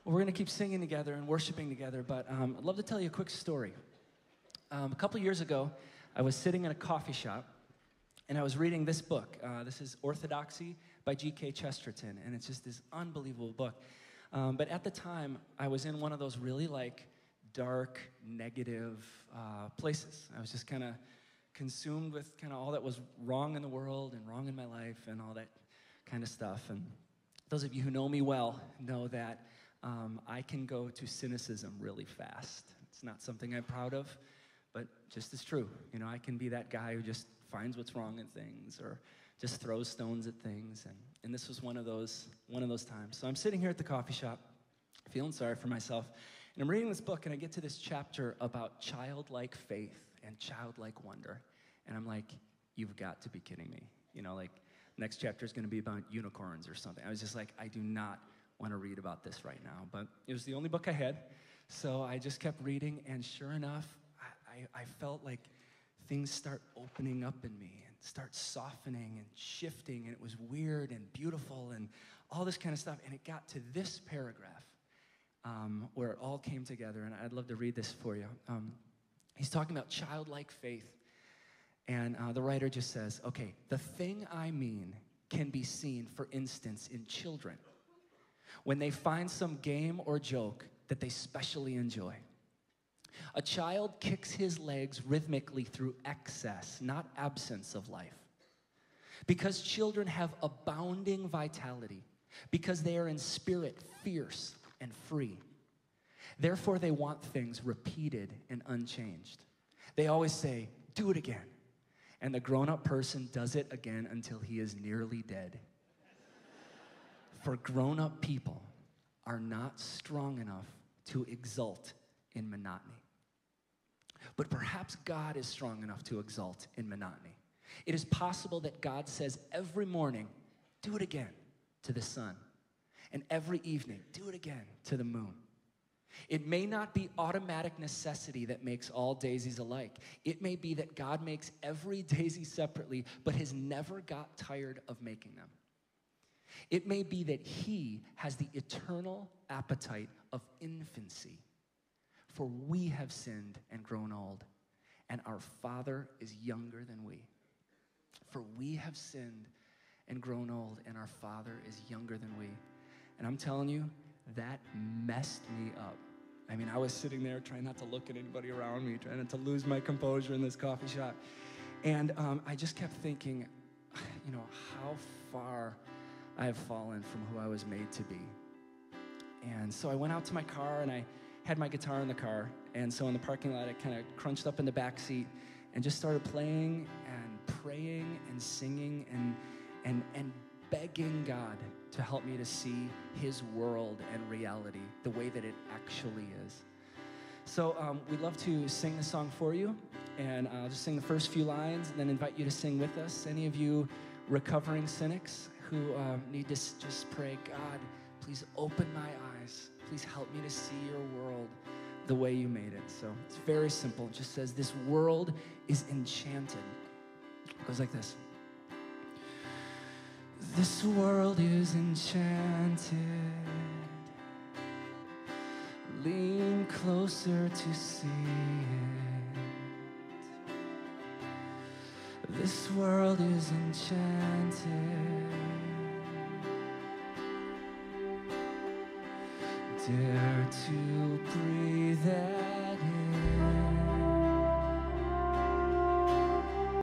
Well, we're going to keep singing together and worshiping together, but I'd love to tell you a quick story. A couple years ago, I was sitting in a coffee shop, and I was reading this book. This is Orthodoxy by G.K. Chesterton, and it's just this unbelievable book. But at the time, I was in one of those really, dark, negative places. I was just kind of consumed with kind of all that was wrong in the world and wrong in my life and all that kind of stuff. And those of you who know me well know that I can go to cynicism really fast. It's not something I'm proud of, but just as true. You know, I can be that guy who just finds what's wrong in things or just throws stones at things. And this was one of those times. So I'm sitting here at the coffee shop, feeling sorry for myself, and I'm reading this book, and I get to this chapter about childlike faith and childlike wonder. And I'm like, you've got to be kidding me. You know, next chapter is going to be about unicorns or something. I was just like, I do not want to read about this right now. But it was the only book I had, so I just kept reading, and sure enough, I felt like things start opening up in me and start softening and shifting, and it was weird and beautiful and all this kind of stuff. And it got to this paragraph where it all came together, and I'd love to read this for you. He's talking about childlike faith, and the writer just says, okay, the thing I mean can be seen, for instance, in children when they find some game or joke that they specially enjoy. A child kicks his legs rhythmically through excess, not absence of life. Because children have abounding vitality, because they are in spirit fierce and free. Therefore, they want things repeated and unchanged. They always say, do it again. And the grown-up person does it again until he is nearly dead. For grown-up people are not strong enough to exult in monotony. But perhaps God is strong enough to exult in monotony. It is possible that God says every morning, do it again to the sun. And every evening, do it again to the moon. It may not be automatic necessity that makes all daisies alike. It may be that God makes every daisy separately, but has never got tired of making them. It may be that he has the eternal appetite of infancy. For we have sinned and grown old, and our Father is younger than we. For we have sinned and grown old, and our Father is younger than we. And I'm telling you, that messed me up. I mean, I was sitting there trying not to look at anybody around me, trying not to lose my composure in this coffee shop. And I just kept thinking, you know, how far I have fallen from who I was made to be. And so I went out to my car, and I had my guitar in the car. And so in the parking lot, I kind of crunched up in the back seat and just started playing and praying and singing and begging God to help me to see his world and reality the way that it actually is. So we'd love to sing the song for you, and I'll just sing the first few lines and then invite you to sing with us. Any of you recovering cynics who need to just pray, God, please open my eyes. Please help me to see your world the way you made it. So it's very simple. It just says, this world is enchanted. It goes like this. This world is enchanted. Lean closer to see it. This world is enchanted. Dare to breathe